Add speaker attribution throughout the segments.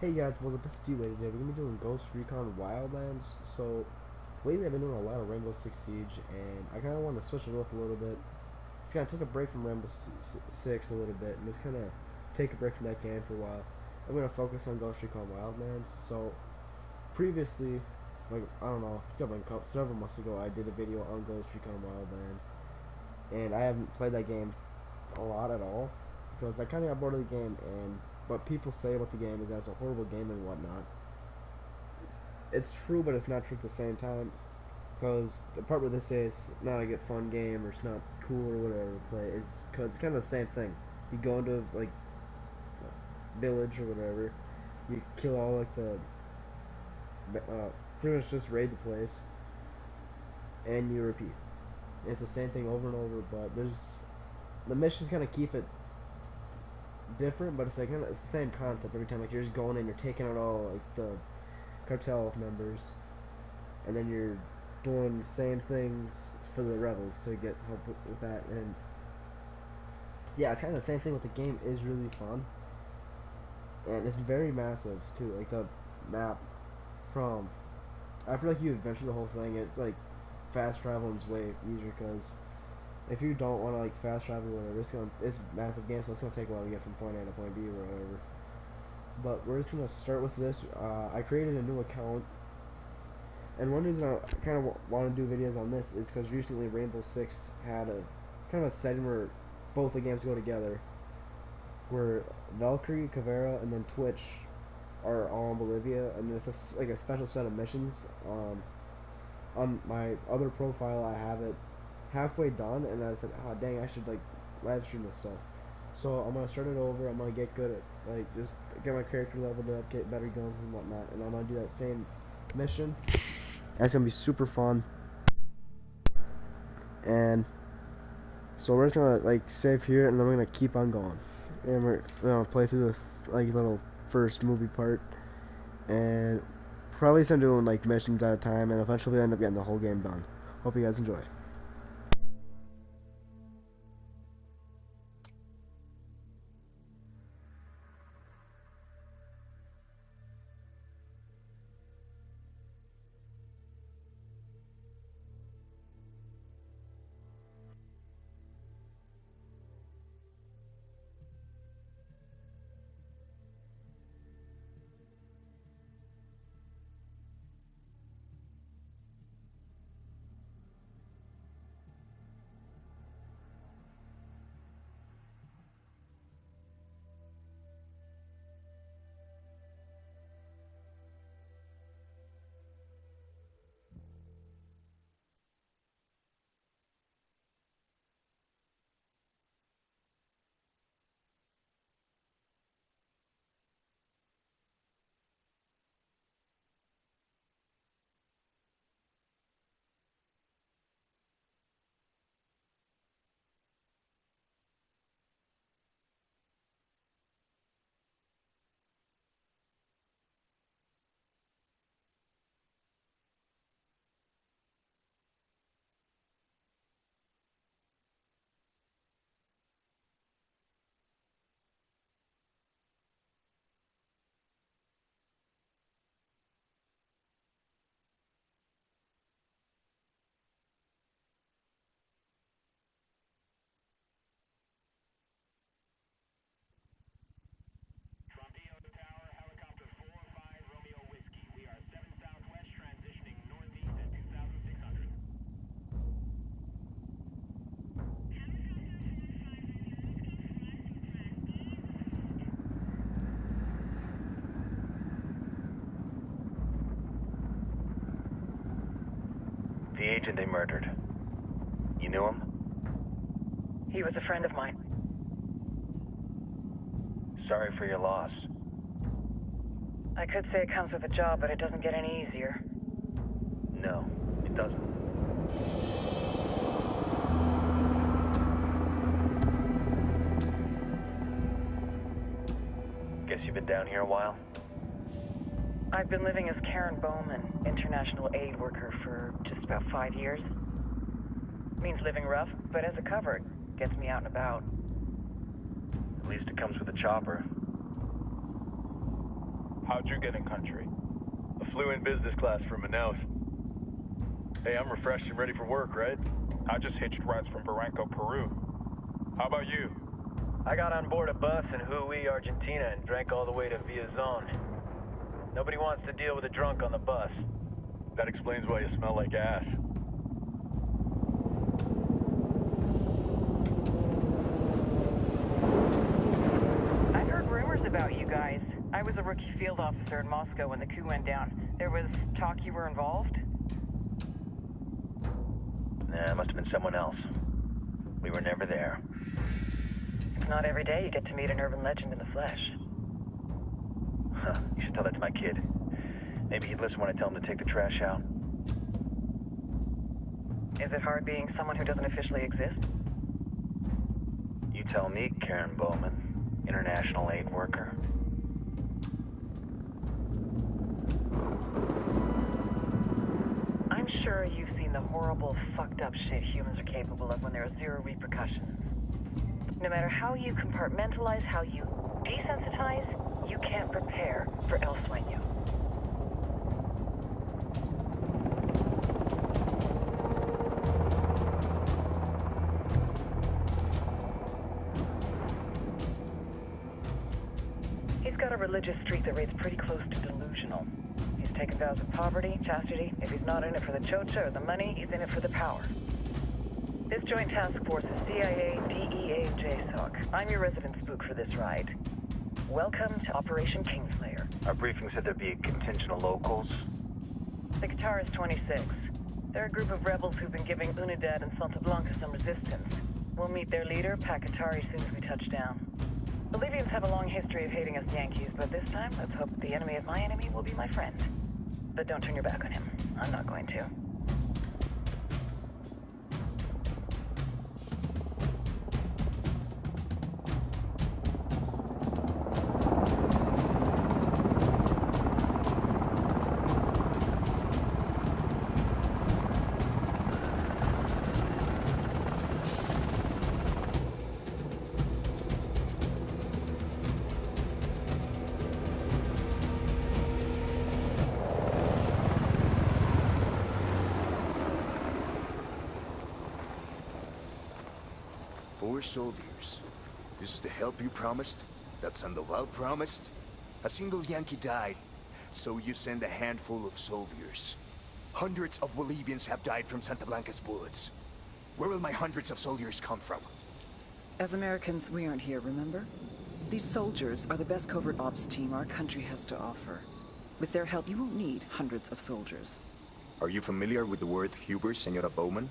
Speaker 1: Hey guys, what's up? It's D-Way today. We're gonna be doing Ghost Recon Wildlands. So, lately I've been doing a lot of Rainbow Six Siege, and I kind of want to switch it up a little bit. Just kind of take a break from Rainbow Six a little bit, and just kind of take a break from that game for a while. I'm gonna focus on Ghost Recon Wildlands. So, previously, like I don't know, several months ago, I did a video on Ghost Recon Wildlands, and I haven't played that game a lot at all because I kind of got bored of the game, and what people say about the game is that it's a horrible game and whatnot. It's true, but it's not true at the same time, because the part where they say it's not like a fun game or it's not cool or whatever to play is because it's kind of the same thing. You go into like a village or whatever, you kill all like the pretty much just raid the place, and you repeat. And it's the same thing over and over, but the missions kind of keep it different, but it's like it's the same concept every time. Like you're just going in, you're taking out all like the cartel members, and then you're doing the same things for the rebels to get help with that. And yeah, it's kind of the same thing with the game. Is really fun, and it's very massive too. Like the map from after like you adventure the whole thing, it's like fast traveling is way easier because if you don't want to like fast travel or whatever, it's a massive game, so it's gonna take a while to get from point A to point B or whatever. But we're just gonna start with this. I created a new account, and one reason I kind of want to do videos on this is because recently Rainbow Six had a kind of a setting where both the games go together, where Valkyrie, Caveira, and then Twitch are all in Bolivia, and there's like a special set of missions. On my other profile, I have it halfway done, and I said, "Oh dang, I should like live stream this stuff." So I'm gonna start it over. I'm gonna get good at like just get my character leveled up, get better guns and whatnot, and I'm gonna do that same mission. That's gonna be super fun. And so we're just gonna like save here, and then we're gonna keep on going, and we're gonna play through the like little first movie part, and probably start doing like missions at a time, and eventually end up getting the whole game done. Hope you guys enjoy.
Speaker 2: The agent they murdered. You knew him?
Speaker 3: He was a friend of mine.
Speaker 2: Sorry for your loss.
Speaker 3: I could say it comes with a job, but it doesn't get any easier.
Speaker 2: No, it doesn't. Guess you've been down here a while?
Speaker 3: I've been living as Karen Bowman, international aid worker, for just about 5 years. Means living rough, but as a cover, it gets me out and about.
Speaker 2: At least it comes with a chopper.
Speaker 4: How'd you get in country?
Speaker 5: I flew in business class from Manaus. Hey, I'm refreshed and ready for work, right?
Speaker 4: I just hitched rides from Barranco, Peru. How about you?
Speaker 6: I got on board a bus in Hui, Argentina, and drank all the way to Villazon. Nobody wants to deal with a drunk on the bus.
Speaker 5: That explains why you smell like ass.
Speaker 3: I've heard rumors about you guys. I was a rookie field officer in Moscow when the coup went down. There was talk you were involved?
Speaker 2: Nah, it must have been someone else. We were never there.
Speaker 3: It's not every day you get to meet an urban legend in the flesh.
Speaker 2: Huh, you should tell that to my kid. Maybe he'd listen when I tell him to take the trash out.
Speaker 3: Is it hard being someone who doesn't officially exist?
Speaker 2: You tell me, Karen Bowman, international aid worker.
Speaker 3: I'm sure you've seen the horrible, fucked up shit humans are capable of when there are zero repercussions. No matter how you compartmentalize, how you desensitize, you can't prepare for El Sueño. He's got a religious streak that rates pretty close to delusional. He's taken vows of poverty, chastity. If he's not in it for the chocha or the money, he's in it for the power. This joint task force is CIA, DEA, and JSOC. I'm your resident spook for this ride. Welcome to Operation Kingslayer.
Speaker 2: Our briefing said there'd be a contingent of locals.
Speaker 3: The Qatar is 26. They're a group of rebels who've been giving Unidad and Santa Blanca some resistance. We'll meet their leader, Pakatari, as soon as we touch down. Bolivians have a long history of hating us Yankees, but this time, let's hope the enemy of my enemy will be my friend. But don't turn your back on him. I'm not going to.
Speaker 7: Four soldiers. This is the help you promised? That Sandoval promised? A single Yankee died, so you send a handful of soldiers. Hundreds of Bolivians have died from Santa Blanca's bullets. Where will my hundreds of soldiers come from?
Speaker 8: As Americans, we aren't here, remember? These soldiers are the best covert ops team our country has to offer. With their help, you won't need hundreds of soldiers.
Speaker 7: Are you familiar with the word Huber, Senora Bowman?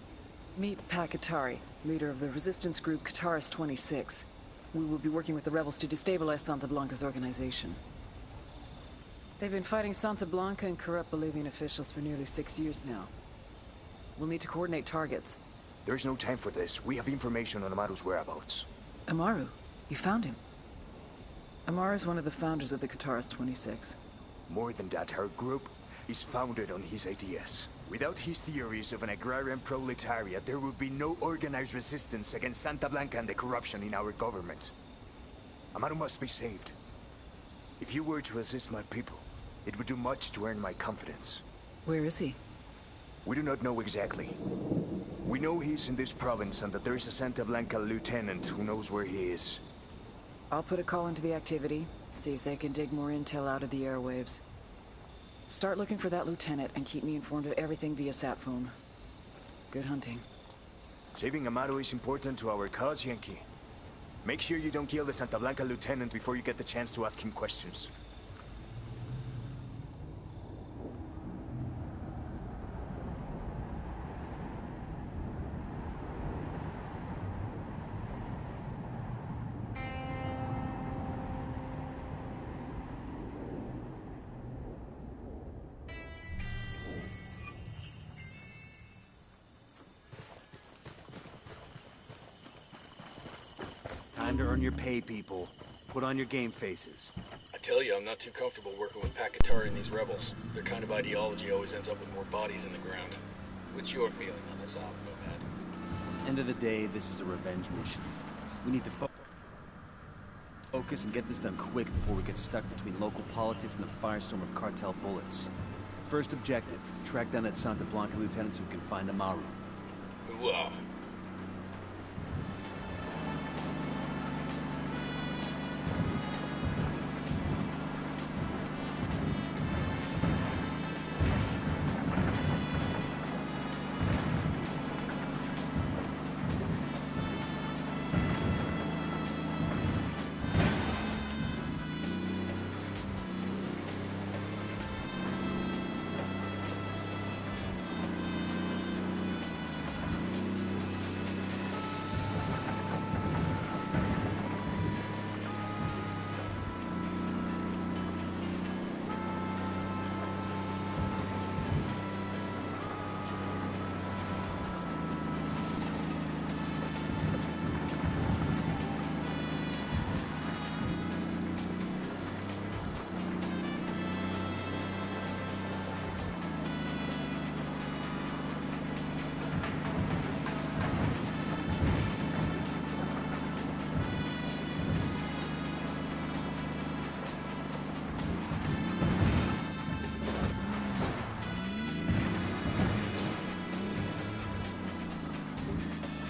Speaker 8: Meet Pakatari, leader of the resistance group Qatar's 26. We will be working with the rebels to destabilize Santa Blanca's organization. They've been fighting Santa Blanca and corrupt Bolivian officials for nearly 6 years now. We'll need to coordinate targets.
Speaker 7: There's no time for this. We have information on Amaru's whereabouts.
Speaker 8: Amaru? You found him? Amaru is one of the founders of the Qatar's 26.
Speaker 7: More than that, her group is founded on his ideas. Without his theories of an agrarian proletariat, there would be no organized resistance against Santa Blanca and the corruption in our government. Amaru must be saved. If you were to assist my people, it would do much to earn my confidence.
Speaker 8: Where is he?
Speaker 7: We do not know exactly. We know he's in this province and that there is a Santa Blanca lieutenant who knows where he is.
Speaker 8: I'll put a call into the activity, see if they can dig more intel out of the airwaves. Start looking for that lieutenant and keep me informed of everything via sat phone. Good hunting.
Speaker 7: Saving Amaru is important to our cause, Yankee. Make sure you don't kill the Santa Blanca lieutenant before you get the chance to ask him questions.
Speaker 9: Time to earn your pay, people. Put on your game faces.
Speaker 10: I tell you, I'm not too comfortable working with Pakatari and these rebels. Their kind of ideology always ends up with more bodies in the ground. What's your feeling on this op, Nomad?
Speaker 9: End of the day, this is a revenge mission. We need to Focus and get this done quick before we get stuck between local politics and the firestorm of cartel bullets. First objective, track down that Santa Blanca lieutenant so we can find Amaru.
Speaker 10: Ooh-ah.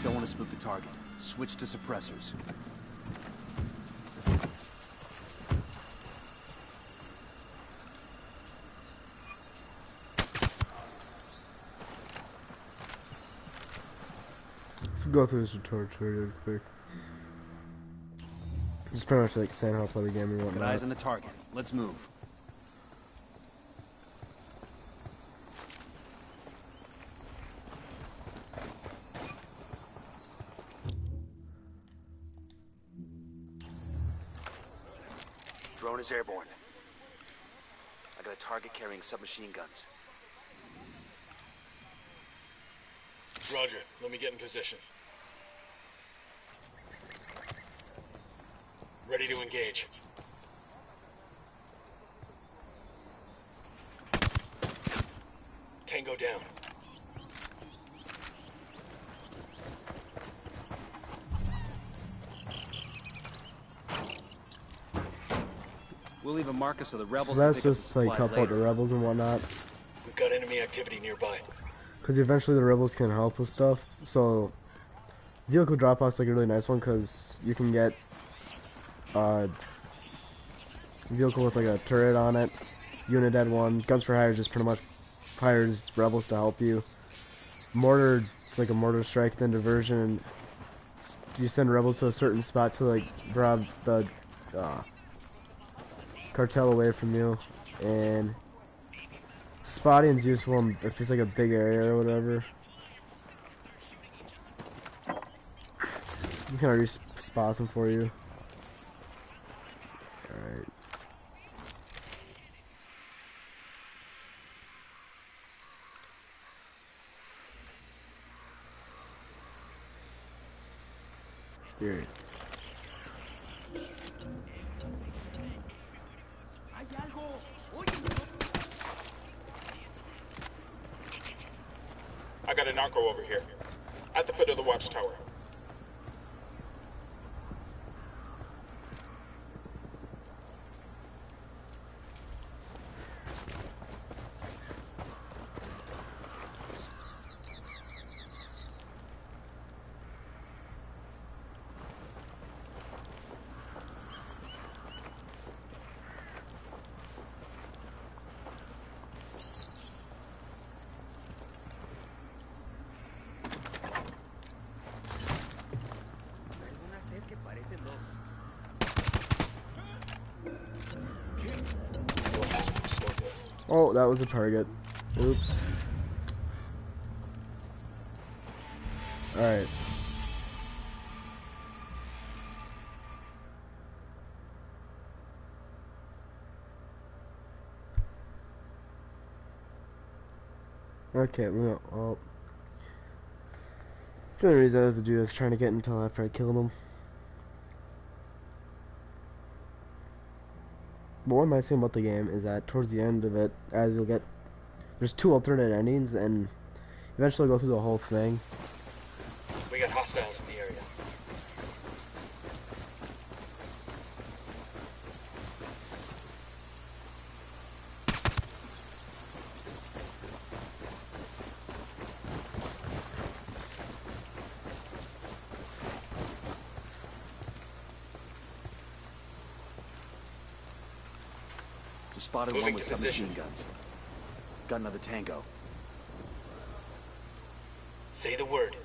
Speaker 9: Don't want to spook the target. Switch to suppressors.
Speaker 1: Let's go through this tutorial real quick. It's pretty much like saying how to play the game and whatnot.
Speaker 9: Got eyes on the target. Let's move. Drone is airborne. I got a target carrying submachine guns.
Speaker 10: Roger. Let me get in position. Ready to engage. Tango down.
Speaker 9: We'll leave a marker so the rebels
Speaker 1: So
Speaker 9: can
Speaker 1: that's
Speaker 9: pick up the
Speaker 1: just like
Speaker 9: supplies
Speaker 1: help out
Speaker 9: later.
Speaker 1: the rebels and whatnot.
Speaker 10: We've got enemy activity nearby.
Speaker 1: Because eventually the rebels can help with stuff. So vehicle drop off's like a really nice one because you can get a vehicle with like a turret on it, Unidad one. Guns for Hire just pretty much hires rebels to help you. Mortar, it's like a mortar strike, then diversion. And you send rebels to a certain spot to like rob the cartel away from you. And spotting's useful if it's like a big area or whatever. Just gonna respot them for you. Alright. Here.
Speaker 4: I got a narco over here. At the foot of the watchtower.
Speaker 1: Oh, that was a target. Oops. Alright. Okay, well, the only reason I was to do is trying to get until after I killed him. But one nice thing about the game is that towards the end of it, as you'll get, there's 2 alternate endings, and eventually go through the whole thing.
Speaker 10: We got hostiles in the area.
Speaker 9: spotted
Speaker 10: Moving
Speaker 9: one with
Speaker 10: to
Speaker 9: submachine
Speaker 10: position.
Speaker 9: guns. Got another tango.
Speaker 10: Say the word.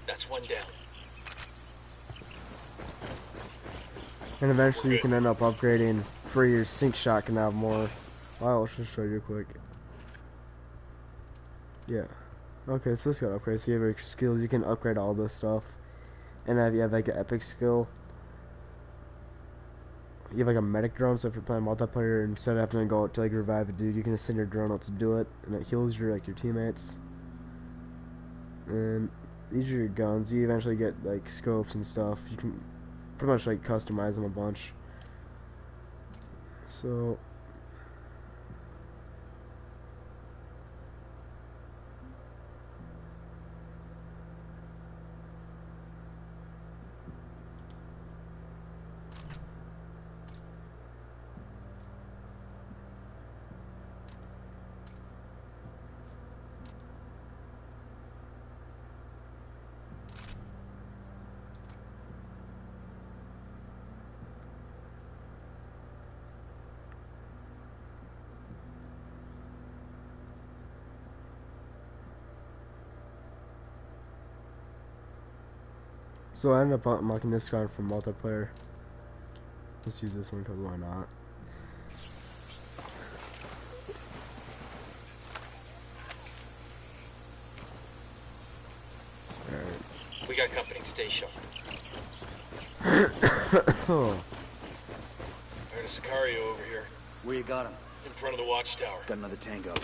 Speaker 10: That's one down.
Speaker 1: And eventually you can end up upgrading for your sync shot can have more. I'll just show you quick. Yeah. Okay, so let's go upgrade. So you have your skills, you can upgrade all this stuff. And then if you have like an epic skill, you have like a medic drone, so if you're playing multiplayer, instead of having to go out to like revive a dude, you can just send your drone out to do it, and it heals your like your teammates. And these are your guns. You eventually get like scopes and stuff. You can pretty much like customize them a bunch. So I ended up unlocking this card from multiplayer. Let's use this one because why not? Alright.
Speaker 10: We got company. Stay sharp.
Speaker 1: Oh.
Speaker 10: Heard a Sicario over here.
Speaker 9: Where you got him?
Speaker 10: In front of the watchtower.
Speaker 9: Got another tango.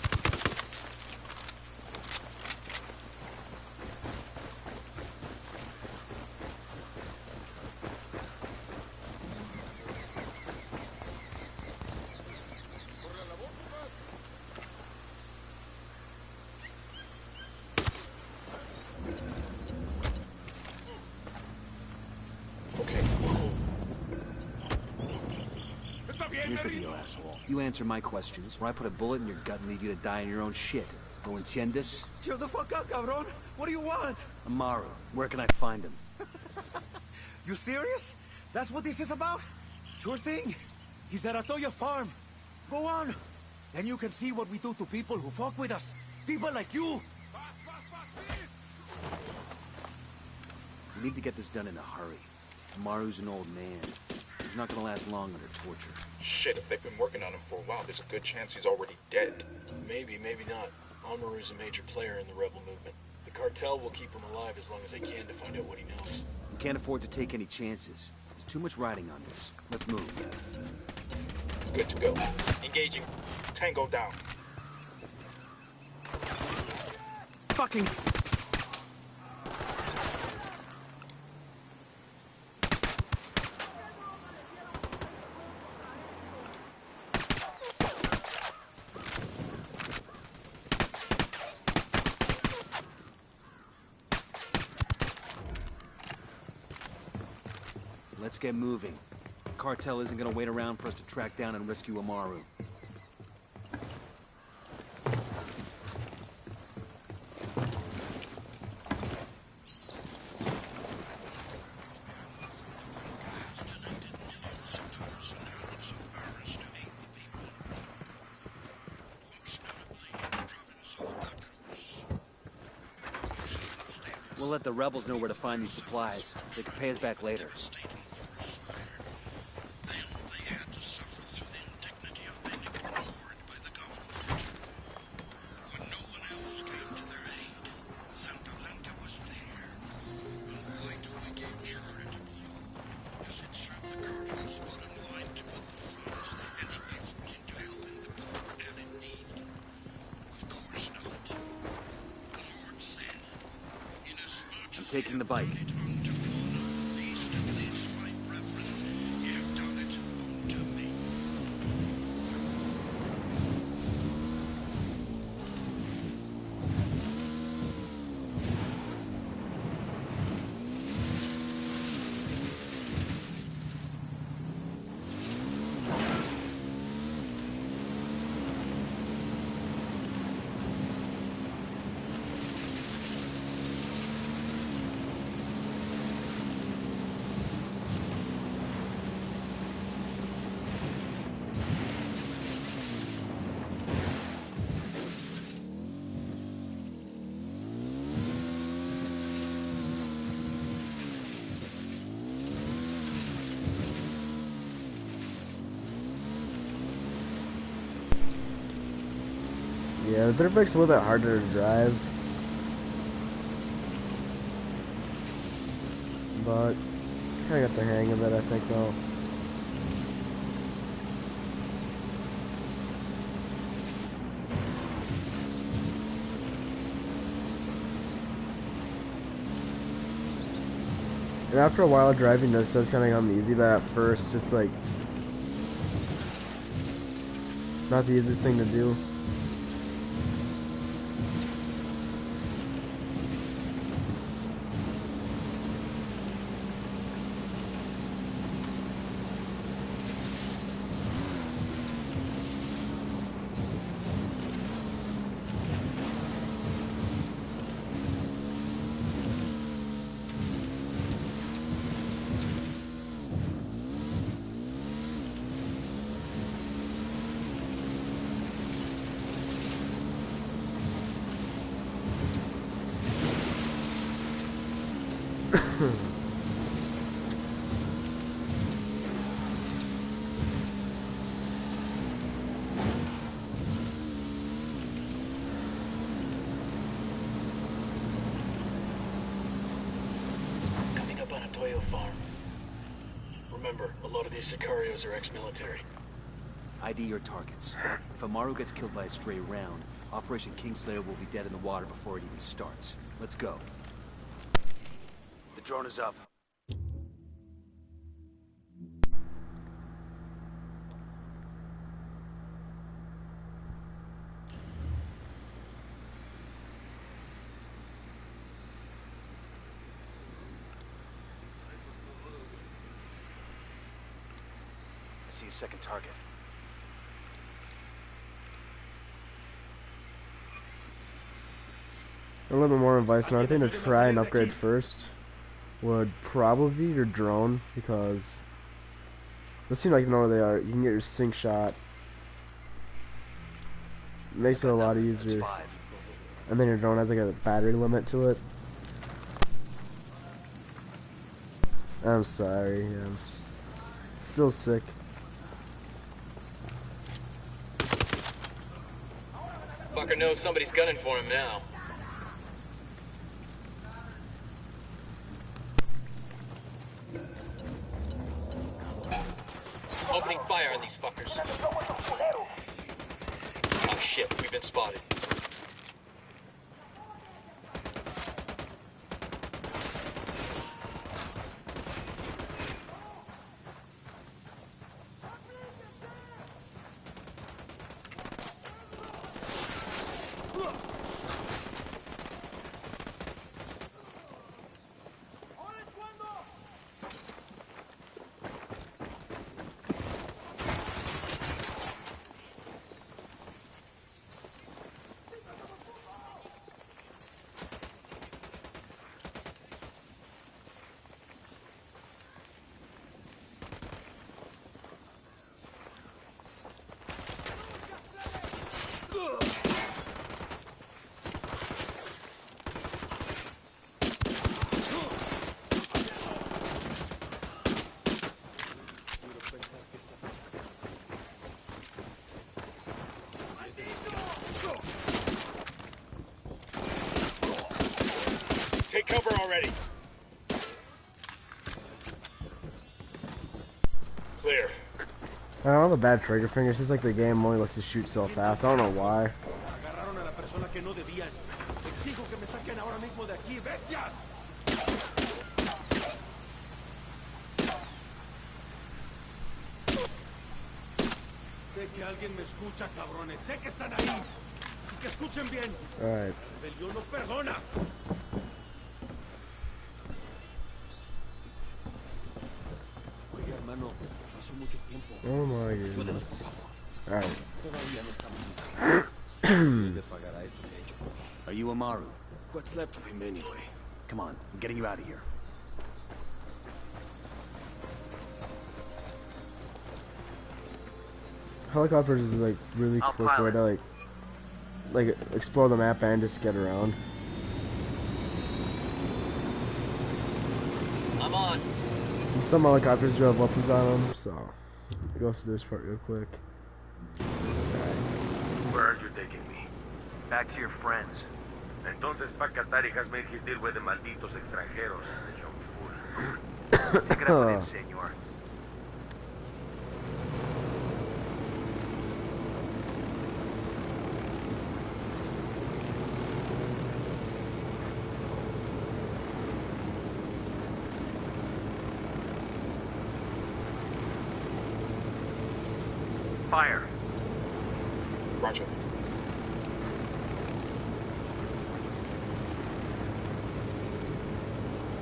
Speaker 9: Here's the deal, asshole. You answer my questions, or I put a bullet in your gut and leave you to die in your own shit. ¿No entiendes?
Speaker 7: Chill the fuck out, cabron. What do you want?
Speaker 9: Amaru, where can I find him?
Speaker 7: You serious? That's what this is about? Sure thing. He's at Atoya Farm. Go on. Then you can see what we do to people who fuck with us. People like you.
Speaker 9: We need to get this done in a hurry. Amaru's an old man. He's not gonna last long under torture.
Speaker 4: Shit, if they've been working on him for a while, there's a good chance he's already dead.
Speaker 10: Maybe, maybe not. Amaru's a major player in the rebel movement. The cartel will keep him alive as long as they can to find out what he knows.
Speaker 9: We can't afford to take any chances. There's too much riding on this. Let's move.
Speaker 4: Good to go. Engaging. Tango down.
Speaker 9: Fucking... Let's get moving. The cartel isn't gonna wait around for us to track down and rescue Amaru. We'll let the rebels know where to find these supplies. They can pay us back later. I'm taking the bike.
Speaker 1: Yeah, the dirt bike's a little bit harder to drive. But kind of got the hang of it, I think, though. And after a while, driving this does kind of come easy, but at first, just like not the easiest thing to do.
Speaker 10: Coming up on a Toyo farm. Remember, a lot of these Sicarios are ex-military.
Speaker 9: ID your targets. If Amaru gets killed by a stray round, Operation Kingslayer will be dead in the water before it even starts. Let's go. The drone is up. I see a second target.
Speaker 1: A little bit more advice. Another thing to try and upgrade first would probably be your drone, because let's seem like you know where they are. You can get your sync shot. Makes it a lot easier. And then your drone has like a battery limit to it. I'm sorry. Yeah, I'm still sick.
Speaker 10: Fucker knows somebody's gunning for him now. Opening fire on these fuckers. Oh shit, we've been spotted. Take cover already. Clear.
Speaker 1: I don't have a bad trigger finger. It's just like the game only lets you shoot so fast. I don't know why. Alright. Oh my goodness. Alright.
Speaker 9: Are you Amaru? What's left of him anyway? Come on, I'm getting you out of here.
Speaker 1: Helicopters is like really quick way to like explore the map and just get around.
Speaker 10: I'm on.
Speaker 1: And some helicopters do have weapons on them, so I'll go through this part real quick.
Speaker 5: Where are you taking me?
Speaker 6: Back to your friends.
Speaker 11: Entonces Pacatari has made his deal with the malditos extranjeros, the young fool.
Speaker 6: Take it up with him, senor. Fire.
Speaker 4: Roger.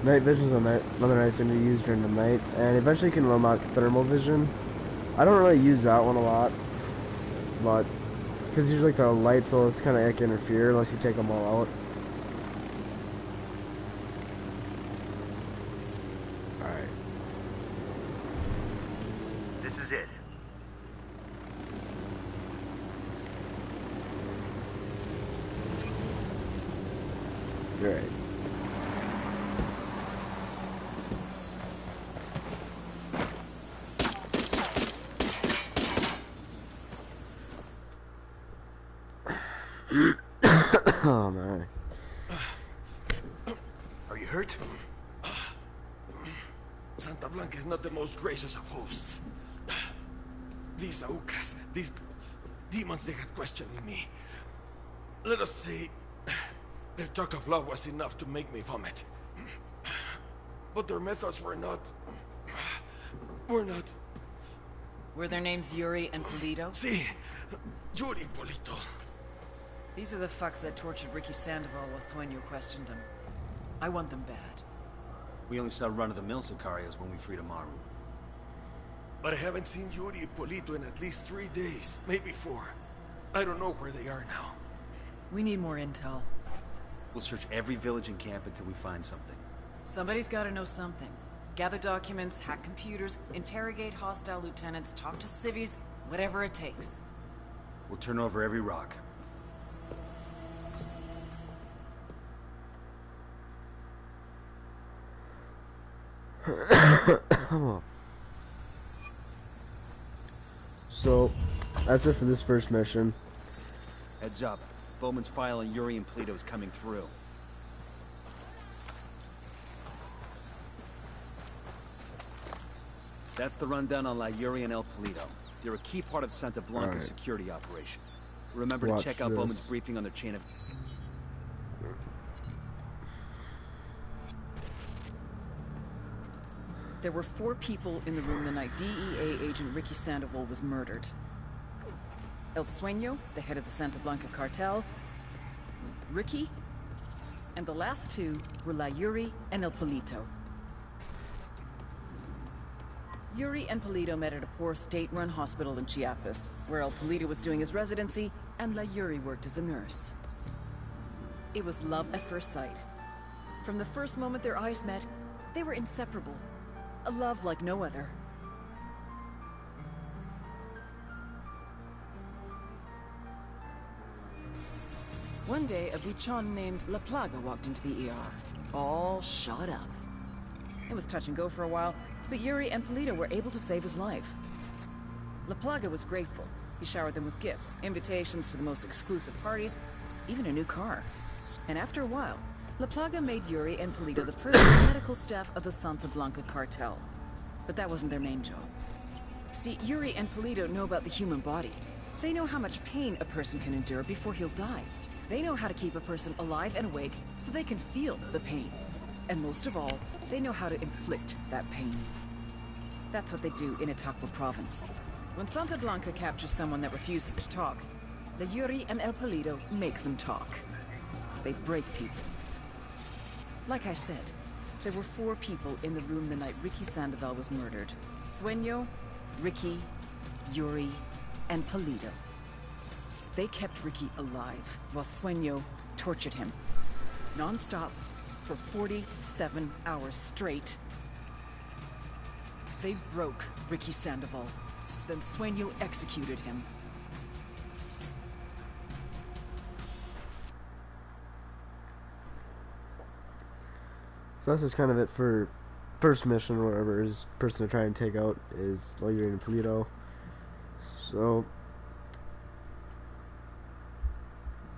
Speaker 1: Night vision's another nice thing to use during the night, and eventually you can unlock thermal vision. I don't really use that one a lot, but because usually the lights will just kind of interfere unless you take them all out. Alright.
Speaker 6: This is it.
Speaker 1: Alright. Oh my.
Speaker 7: Are you hurt?
Speaker 12: Santa Blanca is not the most gracious of hosts. These Aucas, these demons, they had questioning me. Let us say, their talk of love was enough to make me vomit. But their methods were not...
Speaker 8: Were their names Yuri and Polito?
Speaker 12: Si, Yuri Polito.
Speaker 8: These are the fucks that tortured Ricky Sandoval while Sueño questioned him. I want them bad.
Speaker 9: We only saw run-of-the-mill Sicarios when we freed Amaru.
Speaker 12: But I haven't seen Yuri and Polito in at least 3 days, maybe 4. I don't know where they are now.
Speaker 8: We need more intel.
Speaker 9: We'll search every village and camp until we find something.
Speaker 8: Somebody's gotta know something. Gather documents, hack computers, interrogate hostile lieutenants, talk to civvies, whatever it takes.
Speaker 9: We'll turn over every rock.
Speaker 1: So, that's it for this first mission.
Speaker 9: Heads up. Bowman's file on Yuri and Polito is coming through. That's the rundown on La Yuri and El Polito. They're a key part of Santa Blanca's security operation. Remember to check out Bowman's briefing on their chain of...
Speaker 8: There were 4 people in the room the night DEA agent Ricky Sandoval was murdered. El Sueño, the head of the Santa Blanca cartel, Ricky, and the last 2 were La Yuri and El Polito. Yuri and Polito met at a poor state-run hospital in Chiapas, where El Polito was doing his residency and La Yuri worked as a nurse. It was love at first sight. From the first moment their eyes met, they were inseparable. A love like no other. One day, a buchon named La Plaga walked into the ER, all shot up. It was touch and go for a while, but Yuri and Polito were able to save his life. La Plaga was grateful. He showered them with gifts, invitations to the most exclusive parties, even a new car. And after a while, La Plaga made Yuri and Polito the personal medical staff of the Santa Blanca cartel. But that wasn't their main job. See, Yuri and Polito know about the human body. They know how much pain a person can endure before he'll die. They know how to keep a person alive and awake so they can feel the pain. And most of all, they know how to inflict that pain. That's what they do in Itaqua province. When Santa Blanca captures someone that refuses to talk, the Yuri and El Polito make them talk. They break people. Like I said, there were 4 people in the room the night Ricky Sandoval was murdered. Sueño, Ricky, Yuri, and Polito. They kept Ricky alive, while Sueño tortured him. Non-stop, for 47 hours straight. They broke Ricky Sandoval. Then Sueño executed him.
Speaker 1: So that's just kind of it for first mission or whatever. Is person to try and take out is Yuri and Polito. So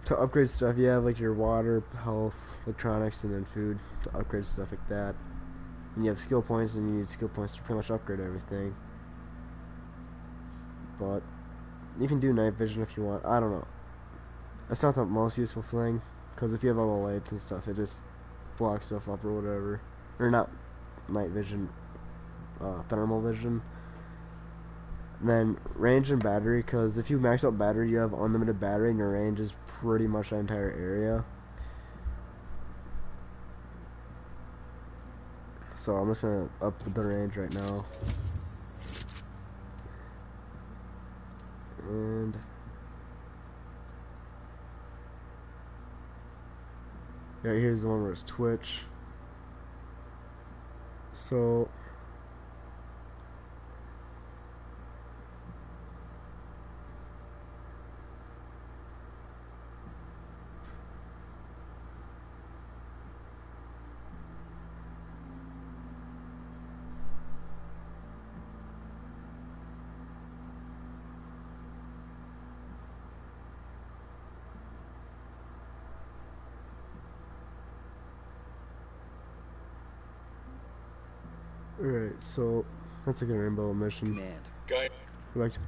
Speaker 1: To upgrade stuff, you have like your water, health, electronics, and then food to upgrade stuff like that. And you have skill points, and you need skill points to pretty much upgrade everything. But you can do night vision if you want. I don't know. That's not the most useful thing, because if you have all the lights and stuff, it just blocks stuff up or whatever. Or not night vision, thermal vision. And then range and battery, because if you max out battery, you have unlimited battery, and your range is pretty much the entire area. So I'm just gonna up the range right now. And right here's the one where it's Twitch. So alright, so that's like a rainbow mission.
Speaker 9: Command.
Speaker 10: Guy.
Speaker 1: Go back to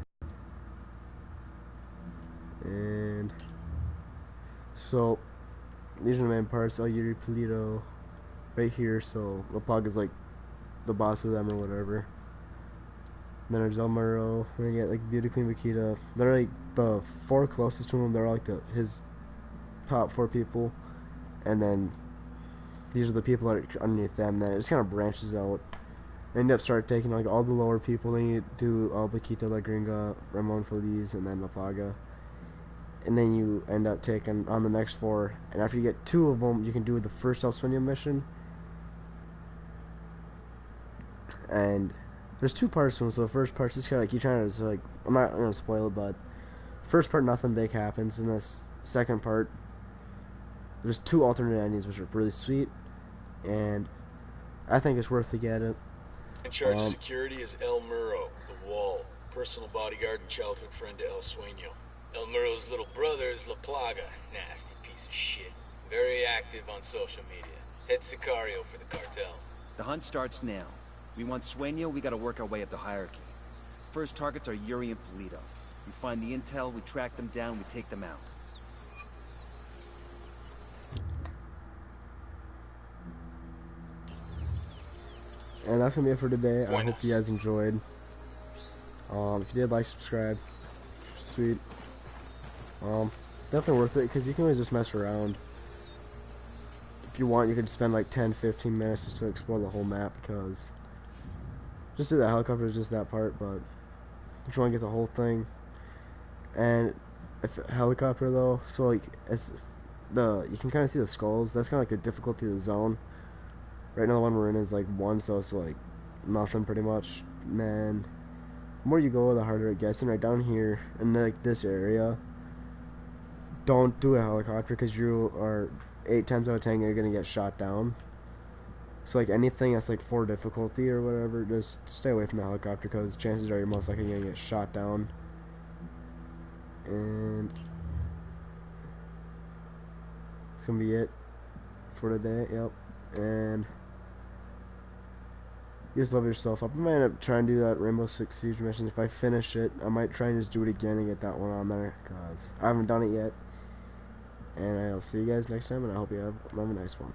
Speaker 1: and so these are the main parts. Aguirre Polito right here, so Lapag is like the boss of them or whatever. Then there's El Muro, and then you get like Beauty Queen Makita. They're like the 4 closest to him, they're like his top 4 people. And then these are the people that are underneath them. Then it just kind of branches out. They end up start taking like all the lower people. Then you do Albaquita, La Gringa, Ramon Feliz, and then La Faga. And then you end up taking on the next 4. And after you get 2 of them, you can do the first El Sueño mission. And there's 2 parts to them. So the first part's just kind of like you trying to like, I'm not gonna spoil it, but first part nothing big happens. In this second part, there's 2 alternate endings which are really sweet, and I think it's worth to get it.
Speaker 10: In charge of security is El Muro, the Wall, personal bodyguard and childhood friend to El Sueño.
Speaker 13: El Muro's little brother is La Plaga, nasty piece of shit. Very active on social media. Head Sicario for the cartel.
Speaker 9: The hunt starts now. We want Sueño, we gotta work our way up the hierarchy. First targets are Yuri and Polito. We find the intel, we track them down, we take them out.
Speaker 1: And that's gonna be it for today. I hope you guys enjoyed. If you did, like, subscribe. Sweet. Definitely worth it, because you can always just mess around. If you want, you could spend like 10-15 minutes just to explore the whole map, because just do that helicopter is just that part, but if you want to get the whole thing. And if helicopter though, so like you can kind of see the skulls. That's kind of like the difficulty of the zone. Right now the one we're in is like 1, so it's like nothing pretty much. And then the more you go, the harder it gets. And right down here in like this area, don't do a helicopter, because you are 8 times out of 10 you're gonna get shot down. So like anything that's like 4 difficulty or whatever, just stay away from the helicopter, because chances are you're most likely gonna get shot down. And it's gonna be it for today. Yep. And you just love yourself up. I might end up trying to do that Rainbow Six Siege mission. If I finish it, I might try and just do it again and get that one on there, because I haven't done it yet. And I'll see you guys next time, and I hope you have a nice one.